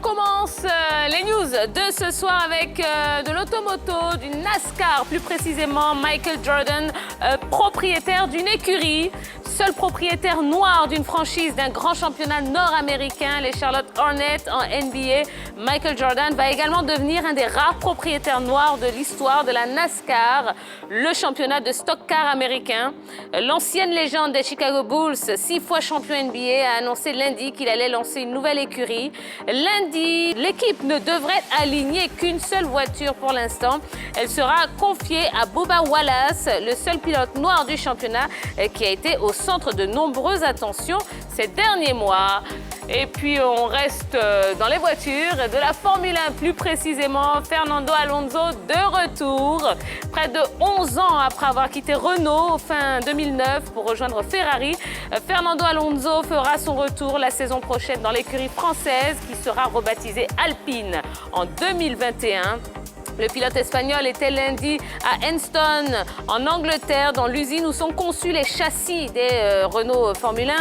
commence les news de ce soir avec de l'automoto, du NASCAR, plus précisément Michael Jordan, propriétaire d'une écurie. Seul propriétaire noir d'une franchise d'un grand championnat nord-américain, les Charlotte Hornets en NBA, Michael Jordan va également devenir un des rares propriétaires noirs de l'histoire de la NASCAR, le championnat de stock car américain. L'ancienne légende des Chicago Bulls, 6 fois champion NBA, a annoncé lundi qu'il allait lancer une nouvelle écurie. Lundi, l'équipe ne devrait aligner qu'une seule voiture pour l'instant. Elle sera confiée à Bubba Wallace, le seul pilote noir du championnat qui a été au centre de nombreuses attentions ces derniers mois. Et puis on reste dans les voitures de la Formule 1, plus précisément Fernando Alonso de retour. Près de 11 ans après avoir quitté Renault fin 2009 pour rejoindre Ferrari, Fernando Alonso fera son retour la saison prochaine dans l'écurie française qui sera rebaptisée Alpine en 2021. Le pilote espagnol était lundi à Henston, en Angleterre, dans l'usine où sont conçus les châssis des Renault Formule 1.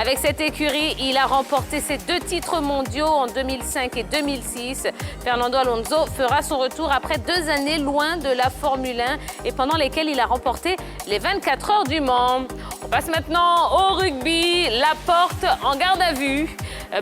Avec cette écurie, il a remporté ses 2 titres mondiaux en 2005 et 2006. Fernando Alonso fera son retour après 2 années loin de la Formule 1 et pendant lesquelles il a remporté les 24 heures du Mans. On passe maintenant au rugby. Laporte en garde à vue.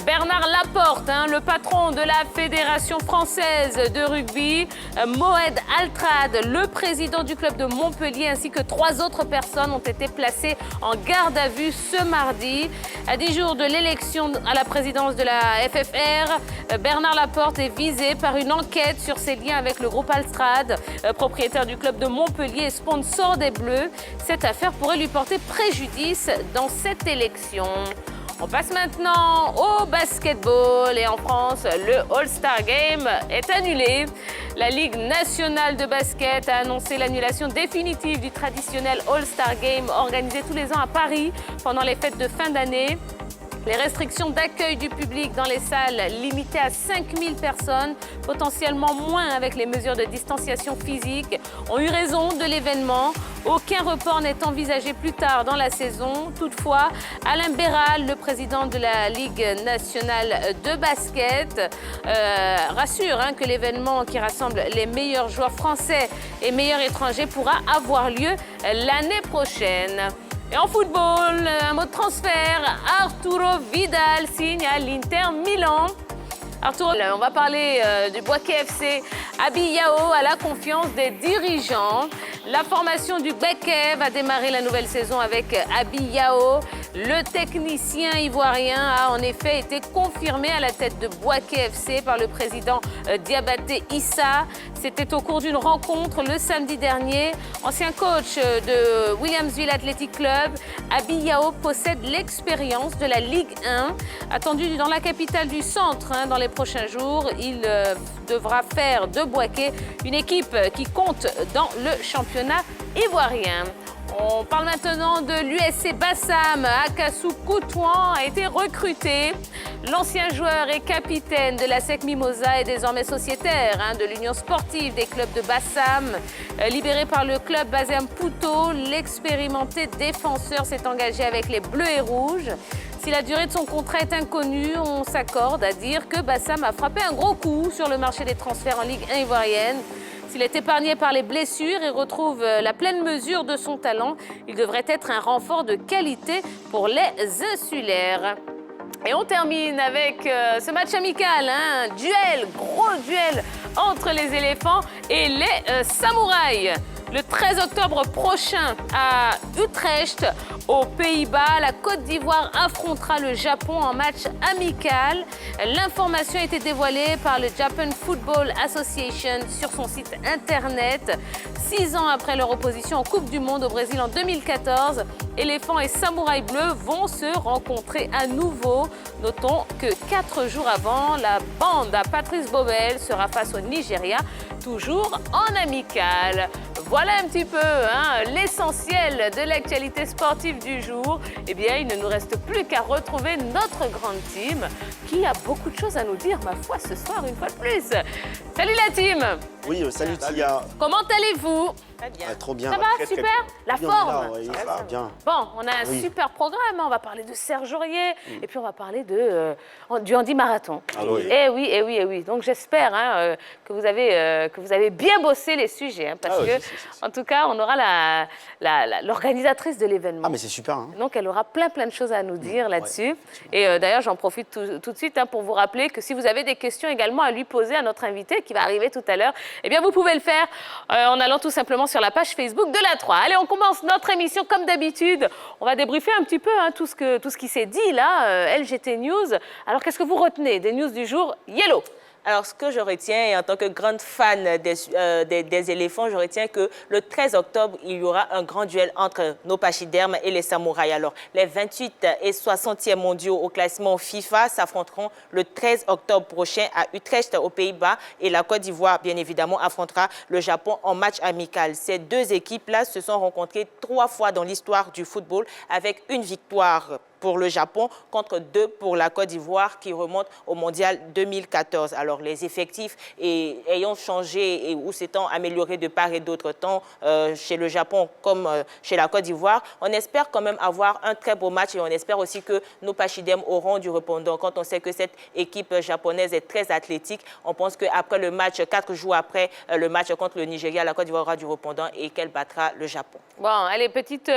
Bernard Laporte, le patron de la Fédération française de rugby, Moed Altrad, le président du club de Montpellier, ainsi que 3 autres personnes ont été placées en garde à vue ce mardi. À 10 jours de l'élection à la présidence de la FFR, Bernard Laporte est visé par une enquête sur ses liens avec le groupe Altrad, propriétaire du club de Montpellier et sponsor des Bleus. Cette affaire pourrait lui porter préjudice dans cette élection. On passe maintenant au basketball et en France, le All-Star Game est annulé. La Ligue nationale de basket a annoncé l'annulation définitive du traditionnel All-Star Game organisé tous les ans à Paris pendant les fêtes de fin d'année. Les restrictions d'accueil du public dans les salles limitées à 5000 personnes, potentiellement moins avec les mesures de distanciation physique, ont eu raison de l'événement. Aucun report n'est envisagé plus tard dans la saison. Toutefois, Alain Béral, le président de la Ligue nationale de basket, rassure que l'événement qui rassemble les meilleurs joueurs français et meilleurs étrangers pourra avoir lieu l'année prochaine. Et en football, un mot de transfert, Arturo Vidal signe à l'Inter Milan. Arturo, on va parler du Boaké FC. Abi Yao a la confiance des dirigeants. La formation du Boaké va démarrer la nouvelle saison avec Abi Yao. Le technicien ivoirien a en effet été confirmé à la tête de Boaké FC par le président Diabaté Issa. C'était au cours d'une rencontre le samedi dernier. Ancien coach de Williamsville Athletic Club, Abi Yao possède l'expérience de la Ligue 1. Attendu dans la capitale du centre dans les prochains jours, il devra faire de Boaké une équipe qui compte dans le championnat ivoirien. On parle maintenant de l'USC Bassam. Akassou Koutouan a été recruté. L'ancien joueur et capitaine de la SEC Mimosa est désormais sociétaire de l'Union sportive des clubs de Bassam. Libéré par le club basé à Mputo, l'expérimenté défenseur s'est engagé avec les Bleus et Rouges. Si la durée de son contrat est inconnue, on s'accorde à dire que Bassam a frappé un gros coup sur le marché des transferts en Ligue 1 ivoirienne. S'il est épargné par les blessures et retrouve la pleine mesure de son talent, il devrait être un renfort de qualité pour les insulaires. Et on termine avec ce match amical, gros duel entre les éléphants et les samouraïs. Le 13 octobre prochain à Utrecht, aux Pays-Bas, la Côte d'Ivoire affrontera le Japon en match amical. L'information a été dévoilée par le Japan Football Association sur son site internet. 6 ans après leur opposition en Coupe du Monde au Brésil en 2014, éléphants et samouraïs bleus vont se rencontrer à nouveau. Notons que 4 jours avant, la bande à Patrice Bobel sera face au Nigeria, toujours en amical. Voilà un petit peu l'essentiel de l'actualité sportive du jour. Eh bien, il ne nous reste plus qu'à retrouver notre grande team qui a beaucoup de choses à nous dire, ma foi, ce soir, une fois de plus. Salut la team! Oui, salut Tia. Comment allez-vous? Très bien. Trop bien. Ça va, super? La Bien, on est forme? là, oui, ça va bien. Bon, on a un super programme. On va parler de Serge Aurier et puis on va parler du handi-marathon. Ah oui. Eh oui, eh oui, eh oui. Donc j'espère que vous avez bien bossé les sujets. Parce que, en tout cas, on aura l'organisatrice de l'événement. Ah, mais c'est super. Hein. Donc, elle aura plein de choses à nous dire là-dessus. Et d'ailleurs, j'en profite tout de suite pour vous rappeler que si vous avez des questions également à lui poser à notre invité qui va arriver tout à l'heure, eh bien, vous pouvez le faire en allant tout simplement sur la page Facebook de la 3. Allez, on commence notre émission comme d'habitude. On va débriefer un petit peu tout ce qui s'est dit là, LGT News. Alors, qu'est-ce que vous retenez des news du jour? Yellow. Alors, ce que je retiens, et en tant que grande fan des éléphants, je retiens que le 13 octobre, il y aura un grand duel entre nos pachydermes et les samouraïs. Alors, les 28 et 60e mondiaux au classement FIFA s'affronteront le 13 octobre prochain à Utrecht, aux Pays-Bas. Et la Côte d'Ivoire, bien évidemment, affrontera le Japon en match amical. Ces deux équipes-là se sont rencontrées 3 fois dans l'histoire du football avec une victoire pour le Japon contre 2 pour la Côte d'Ivoire qui remonte au mondial 2014. Alors les effectifs ayant changé ou s'étant améliorés de part et d'autre temps chez le Japon comme chez la Côte d'Ivoire, on espère quand même avoir un très beau match et on espère aussi que nos pachydermes auront du répondant. Quand on sait que cette équipe japonaise est très athlétique, on pense qu'après le match, 4 jours après le match contre le Nigeria, la Côte d'Ivoire aura du répondant et qu'elle battra le Japon. Bon, allez, petite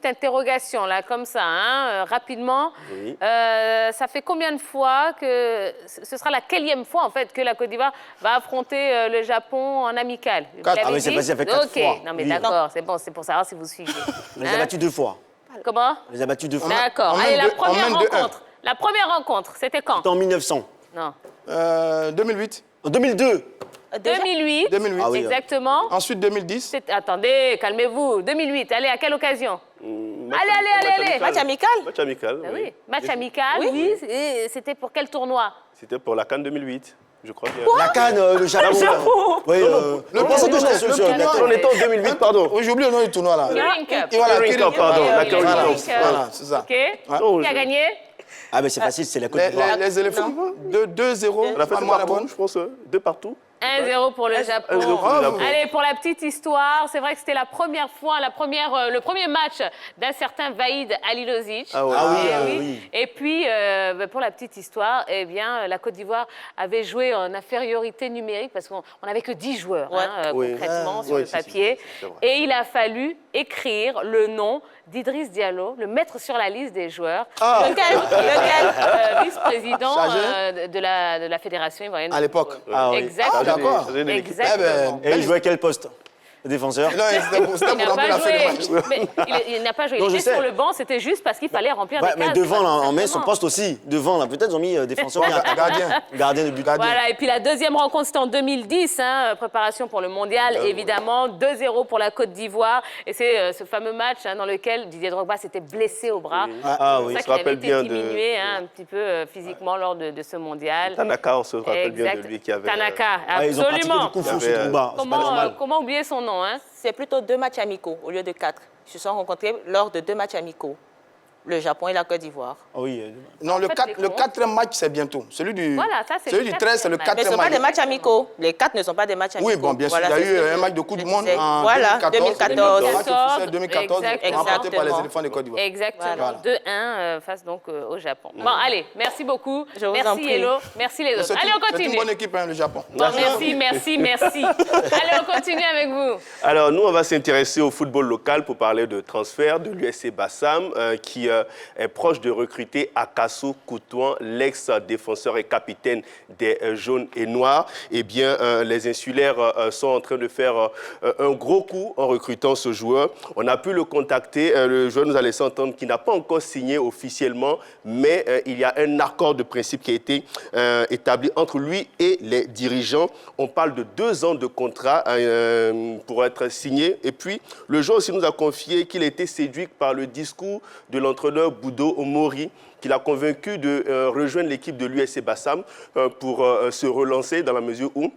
interrogation là, comme ça, rapidement. Oui. Ça fait combien de fois que ce sera la quelle fois en fait que la Côte d'Ivoire va affronter le Japon en amical? Vous 4. l'avez Ah oui, c'est dit? facile, ça fait 4 Ok, fois. non mais Oui. d'accord, c'est bon, c'est pour savoir si vous suivez. On les a battus 2 fois. Comment? On les a battus 2 fois. D'accord. Allez, la première rencontre. La première rencontre, c'était quand? C'était en 1900. Non. 2008. En 2002. 2008. 2008. Ah oui, Exactement. Ensuite 2010. Attendez, calmez-vous. 2008. Allez, à quelle occasion? Allez. Match amical? Match amical, Ah oui. oui. Match amical, oui. Et c'était pour quel tournoi? C'était pour la CAN 2008, je crois bien. La Cannes, le Japon. Oui, Le pensais que j'étais sur le tournoi. On était en 2008, pardon. Oui, j'ai oublié le nom du tournoi là. Kirin Cup. Et voilà, Kirin Cup, pardon, la Kirin Voilà, Cup. voilà, c'est ça. OK. Non, Qui a gagné? Ah, mais c'est facile, c'est la Côte d'Ivoire. Les éléphants, 2-0. On a fait pas moi la partout, bonne. je pense, 2 partout. 1-0 pour le Japon. 1-0 pour le Japon. Allez, pour la petite histoire, c'est vrai que c'était la première fois, le premier match d'un certain Vaïd Halilovic. Ah ouais. Ah oui, Eh ah oui. oui. Et puis, pour la petite histoire, eh bien, la Côte d'Ivoire avait joué en infériorité numérique parce qu'on n'avait que 10 joueurs, Oui. concrètement, sur Oui, le si, papier. c'est vrai. Et il a fallu écrire le nom d'Idriss Diallo, le mettre sur la liste des joueurs. Lequel? Vice-président Chargé de la Fédération ivoirienne. À l'époque. Ah oui. Exactement. Ah, d'accord. Exactement. Et il jouait à quel poste? Le défenseur? Non, c'était pour Il n'a remplir pas la fin de joué. match. Mais il n'a pas joué. Non, Il je était sais. sur le banc, c'était juste parce qu'il fallait remplir Ouais, des cases. mais devant, tout là, on met son simplement. poste aussi. Devant, là, peut-être ils ont mis défenseur. Gardien. Gardien de but. Voilà, et puis la deuxième rencontre, c'était en 2010, préparation pour le mondial, évidemment. 2-0 pour la Côte d'Ivoire. Et c'est ce fameux match dans lequel Didier Drogba s'était blessé au bras. Ah C'est oui. ça se qu'il avait rappelle été bien diminué un petit peu physiquement lors de ce mondial. Tanaka, on se rappelle bien de lui qui avait... Tanaka, Ah, ils ont pratiqué absolument. du coup fou Il y sur avait, Drogba. C'est pas normal. Comment oublier son nom, hein? C'est plutôt 2 matchs amicaux au lieu de 4. Ils se sont rencontrés lors de 2 matchs amicaux. Le Japon et la Côte d'Ivoire. Ah oui. Non, le fait, 4e match, c'est bientôt. Celui du Voilà, ça, c'est celui le du 13, c'est le quatrième Mais ce ne 4e sont pas des match. matchs amicaux. Les 4 ne sont pas des matchs amicaux. Oui, bon, bien sûr. Voilà, Il y a c'est ce eu que un je match de Coupe du Monde disais. en Voilà, 2014. 2014. Match officiel 2014, Exactement. remporté par les éléphants de Côte d'Ivoire. Exactement. Voilà. 2-1 face donc au Japon. Bon, allez, merci beaucoup. Je vous en Merci prie. Hello, merci les autres. C'est Allez, on c'est une continue. bonne équipe, hein, le Japon. Bon, merci. Allez, on continue avec vous. Alors, nous, on va s'intéresser au football local pour parler de transfert de l'USC Bassam, qui est proche de recruter Akasso Koutouan, l'ex-défenseur et capitaine des Jaunes et Noirs. Eh bien, les insulaires sont en train de faire un gros coup en recrutant ce joueur. On a pu le contacter. Le joueur nous a laissé entendre qu'il n'a pas encore signé officiellement, mais il y a un accord de principe qui a été établi entre lui et les dirigeants. On parle de 2 ans de contrat pour être signé. Et puis, le joueur aussi nous a confié qu'il a été séduit par le discours de l'entraîneur Boudo Omori, qui l'a convaincu de rejoindre l'équipe de l'USC Bassam pour se relancer dans la mesure où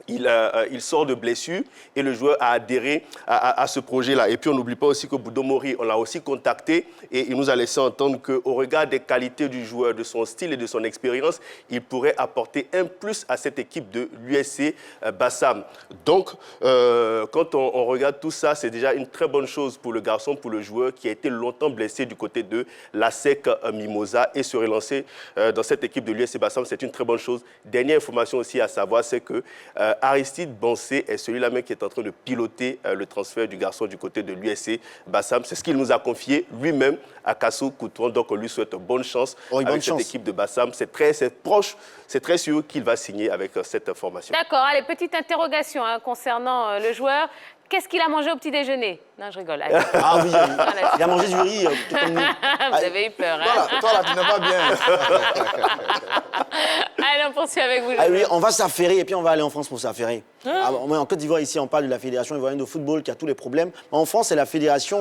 il sort de blessure et le joueur a adhéré à ce projet-là. Et puis, on n'oublie pas aussi que Boudo Mori, on l'a aussi contacté et il nous a laissé entendre qu'au regard des qualités du joueur, de son style et de son expérience, il pourrait apporter un plus à cette équipe de l'USC Bassam. Donc, quand on regarde tout ça, c'est déjà une très bonne chose pour le garçon, pour le joueur qui a été longtemps blessé du côté de l'ASEC Mimosa et se relancer dans cette équipe de l'USC Bassam, c'est une très bonne chose. Dernière information aussi à savoir, c'est que Aristide Bansé est celui-là même qui est en train de piloter le transfert du garçon du côté de l'USC Bassam. C'est ce qu'il nous a confié lui-même à Kassou Koutouan. Donc on lui souhaite bonne chance avec cette équipe de Bassam. C'est proche, c'est très sûr qu'il va signer avec cette formation. D'accord, allez, petite interrogation concernant le joueur. Qu'est-ce qu'il a mangé au petit déjeuner? Non, je rigole. Allez. Ah oui, il a mangé du riz. Tout comme nous. Vous avez eu peur, hein? Voilà, toi là, tu n'es pas bien. Allez, on poursuit avec vous. Ah oui, on va s'affairer et puis on va aller en France pour s'affairer. En Côte d'Ivoire, ici, on parle de la Fédération ivoirienne de football qui a tous les problèmes. En France, c'est la Fédération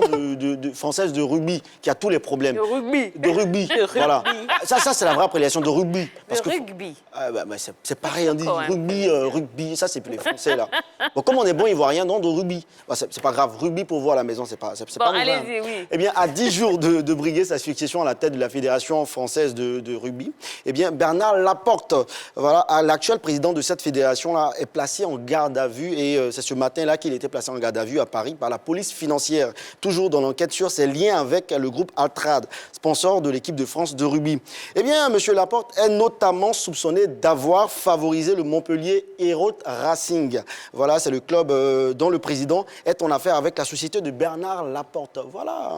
française de rugby qui a tous les problèmes. De rugby. De rugby. Voilà. Ça c'est la vraie appellation de rugby. Rugby. C'est pareil, on dit rugby. Ça, c'est pour les Français, là. Bon, comme on est bon ivoirien, donc de rugby. C'est pas grave. Rugby pour voir à la maison, c'est pas Bon, pas allez-y, oui. Eh bien, à 10 jours de briguer sa succession à la tête de la Fédération française de rugby, eh bien, Bernard Laporte, voilà, l'actuel président de cette fédération-là, est placé en garde à vue et c'est ce matin-là qu'il était placé en garde à vue à Paris par la police financière, toujours dans l'enquête sur ses liens avec le groupe Altrad, sponsor de l'équipe de France de rugby. Eh bien, M. Laporte est notamment soupçonné d'avoir favorisé le Montpellier Hérault Racing. Voilà, c'est le club dont le président est en affaire avec la société de Bernard Laporte. Voilà,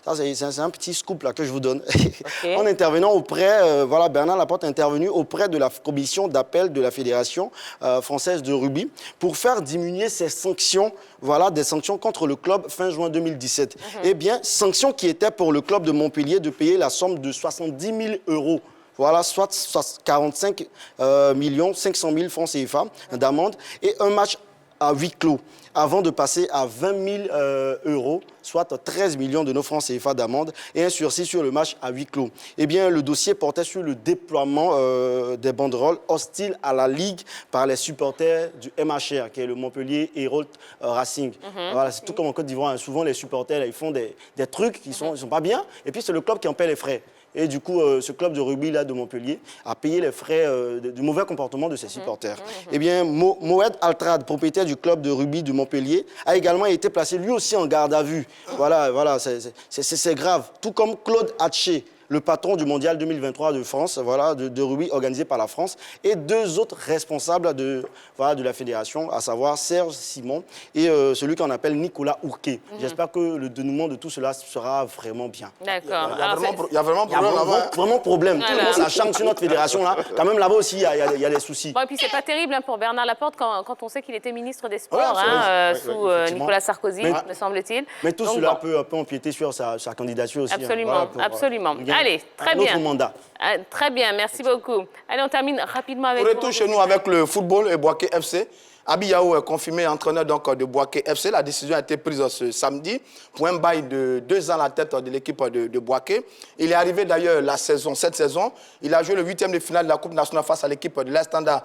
ça c'est un petit scoop là que je vous donne. Okay. En intervenant auprès, voilà, Bernard Laporte est intervenu auprès de la commission d'appel de la Fédération française de rugby pour faire diminuer ces sanctions, voilà, des sanctions contre le club fin juin 2017. Eh bien, sanctions qui étaient pour le club de Montpellier de payer la somme de 70 000 €. Voilà, soit 45 500 000 francs CFA d'amende et un match à huis clos, avant de passer à 20 000 €, soit 13 millions de nos francs CFA d'amende et un sursis sur le match à huis clos. Eh bien, le dossier portait sur le déploiement des banderoles hostiles à la Ligue par les supporters du MHR, qui est le Montpellier Hérault Racing. Voilà, c'est tout comme en Côte d'Ivoire, hein. Souvent les supporters, là, ils font des trucs qui ne sont pas bien, et puis c'est le club qui en paie les frais. Et du coup, ce club de rugby là, de Montpellier a payé les frais du mauvais comportement de ses supporters. Eh bien, Moed Altrad, propriétaire du club de rugby de Montpellier, a également été placé lui aussi en garde à vue. Voilà, c'est grave. Tout comme Claude Hatché, le patron du Mondial 2023 de France, voilà, de rugby organisé par la France, et deux autres responsables de la fédération, à savoir Serge Simon et celui qu'on appelle Nicolas Ourquet. J'espère que le dénouement de tout cela sera vraiment bien. D'accord. Il y a vraiment problème. Vraiment problème. Tout le monde s'acharne sur notre fédération là. Quand même là-bas aussi, il y a des soucis. Bon, et puis c'est pas terrible pour Bernard Laporte quand on sait qu'il était ministre des Sports sous Nicolas Sarkozy, me semble-t-il. Mais tout cela peut empiéter sur sa candidature aussi. Absolument, absolument. Allez, très bien. Mandat. Très bien, merci beaucoup. Allez, on termine rapidement avec... On retourne chez nous avec le football et Bouaké FC. Abi Yao est confirmé entraîneur donc, de Bouaké FC. La décision a été prise ce samedi pour un bail de 2 ans à la tête de l'équipe de Bouaké. Il est arrivé d'ailleurs cette saison. Il a joué le 8e de finale de la Coupe nationale face à l'équipe de l'Estanda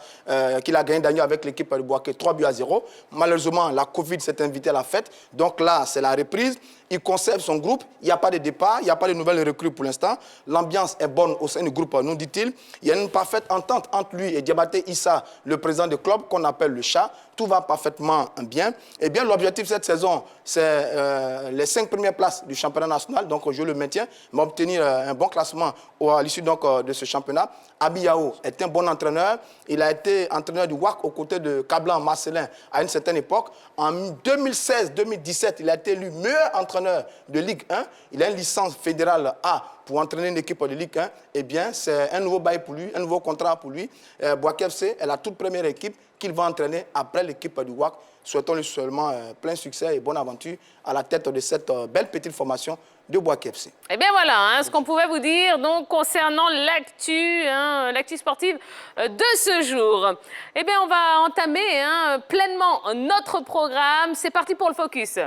qu'il a gagné d'ailleurs avec l'équipe de Bouaké 3-0. Malheureusement, la Covid s'est invitée à la fête. Donc là, c'est la reprise. Il conserve son groupe. Il n'y a pas de départ. Il n'y a pas de nouvelles recrues pour l'instant. L'ambiance est bonne au sein du groupe, nous dit-il. Il y a une parfaite entente entre lui et Diabaté Issa, le président du club, qu'on appelle le chat. Tout va parfaitement bien. Eh bien, l'objectif cette saison, c'est les 5 premières places du championnat national. Donc, je le maintiens, mais obtenir un bon classement à l'issue de ce championnat. Abi Yao est un bon entraîneur. Il a été entraîneur du WAC aux côtés de Cablan Marcelin à une certaine époque. En 2016-2017, il a été élu meilleur entraîneur de Ligue 1. Il a une licence fédérale A pour entraîner une équipe de Ligue 1. Eh bien, c'est un nouveau bail pour lui, un nouveau contrat pour lui. Bouaké FC est la toute première équipe qu'il va entraîner après l'équipe du WAC. Souhaitons-lui seulement plein succès et bonne aventure à la tête de cette belle petite formation de Bouaké FC. Eh bien voilà, ce qu'on pouvait vous dire donc, concernant l'actu sportive de ce jour. Eh bien, on va entamer pleinement notre programme. C'est parti pour le focus.